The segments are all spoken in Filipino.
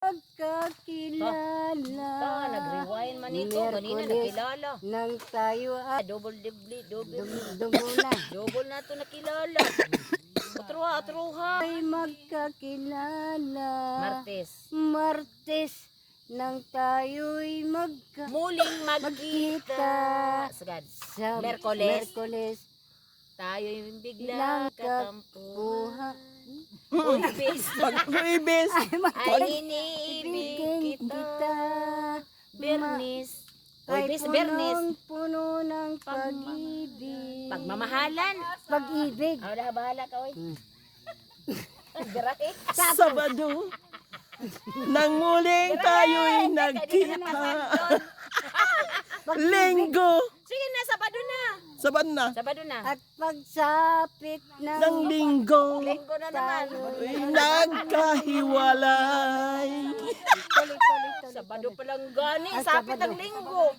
pagkakilala. Nag-rewind man ito. Kanina nakilala. Nang tayo ay Double. dugo na. Double na ito nakilala. Atruha. Ay magkakilala. Martes. Nang tayo'y Muling magkita. Sagad. sa Merkoles. Tayo'y biglang Bilang katampuhan. kapuha. Pag-ibis. Ay iniibig kita. Bernis. Ay Bernis. puno ng pag-ibig. Pagmamahalan. Pag-ibig. Dah bahala ka, oy. Gerak eh. Sabado. Nang muling tayo'y nagkita. Linggo. Sige na, Sabado na. Sabado na. Sabado na. At pagsapit Ng linggo. Linggo na naman. Ay nagkahiwalay. Sabado pa lang gani. Sapit ang linggo.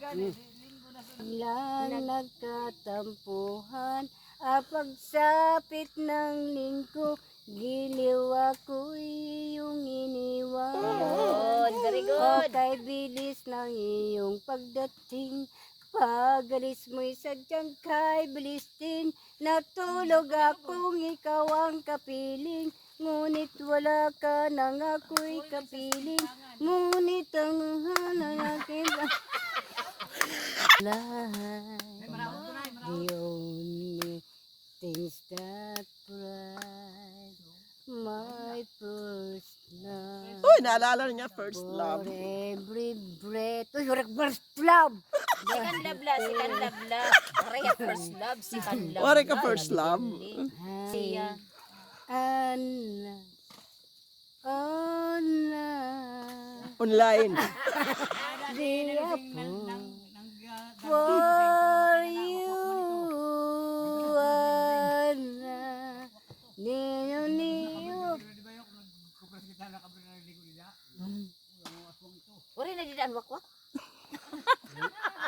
Lang nagkatampuhan. At pagsapit ng linggo, giliw ako'y iyong iniwan. Very O good. kay bilis ng iyong pagdating, pagalis mo'y sadyang kay bilis din. Natulog akong ikaw ang kapiling, ngunit wala ka nang ako'y kapiling. Ngunit ang ng aking lahat, the only things that bright, my first love. Uy, naalala niya first love. For every breath. Uy, first love. Second love la. Raya first love. Second love. Wari ka first love. Siya. Anna. Anna. Online. Dia for you. Anna. Niyo. Uri na didaan wakwak.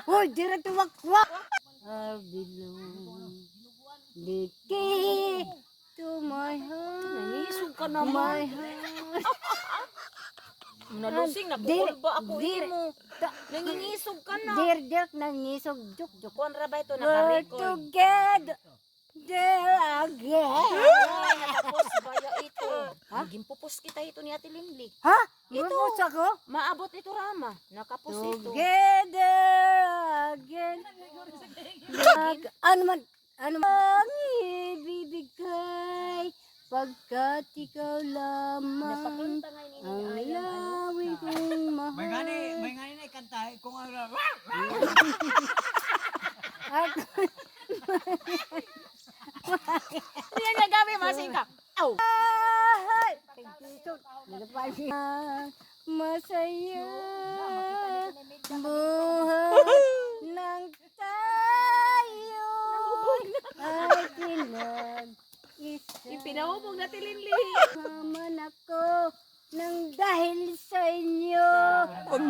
Oh, direct to wakwak. I belong the key to my heart. Nangisog ka My naman. heart. Nalusing na bukol ba ako mo. Nangingisog ka na. Direct nangisog juk. Kuan ra ba ito We're naka-record? together. There again. Ay, natapos ba ya ito? Naging pupus kita ito ni Ate Lindy. Ha? Ito. Lupos ako? Maabot ito Rama. Nakapos ito. Together again. Ano man? Ang ibibigay pagkat ikaw lamang Napakanta nga ini ang ayang ano. lawin kong mahal. May ngani na ikanta kung ang At Hindi yan gagawin masika. Aw! bahay. Masaya buhay ng tayo ay pinag-isa. Ipinahubog na Tilinli. Maman ako nang dahil sa inyo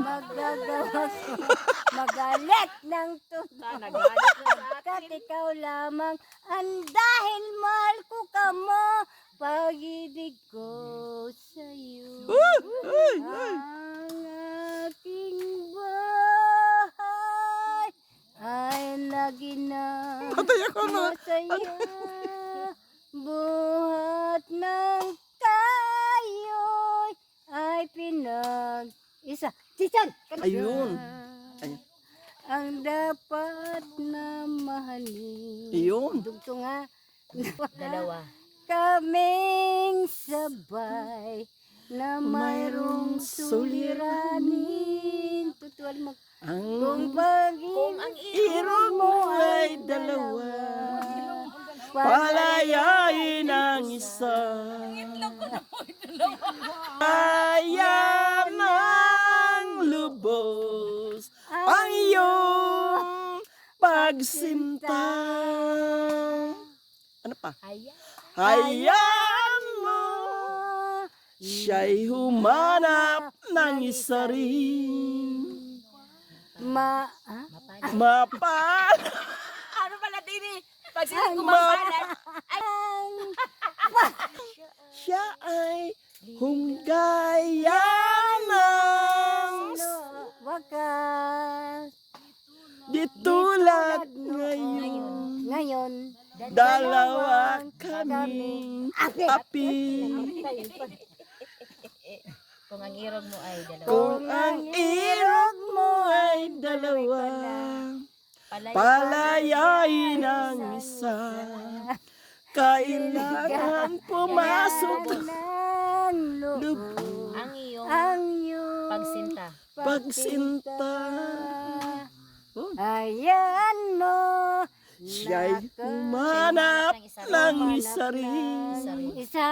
magagawa ko magalit ng Sana tunog. galit na sa Kat atin. ikaw lamang ang dahil mahal ko ka mo, pag-ibig ko sa'yo. Ang aking bahay ay naginang Patay ako na. masaya. Buhat ng tayo'y ay pinag-isa. Chisan! Ayun. Ayun. Ang dapat na mahalin. Ayun. Dugtong nga. Dalawa. Kaming sabay na mayroong suliranin. Tutual mo. Kung Kung ang iro mo ay dalawa, palayain ang isa. Kaya ng lubos ang iyong pagsinta. Ano pa? Ayan. Hayaan mo siya'y humanap ng isa rin. Mapal. Ano pala Tini? Pag sila kumapalan. Siya ay hunggaya na Dalawa kaming api. Kung ang irog mo ay dalawa. Kung ang irog mo ay dalawa, palayain ang isa. Kailangan pumasok ng loob Ang iyong ang iyong pagsinta. pagsinta. Ayan mo, Siya'y humanap ng isa rin. isa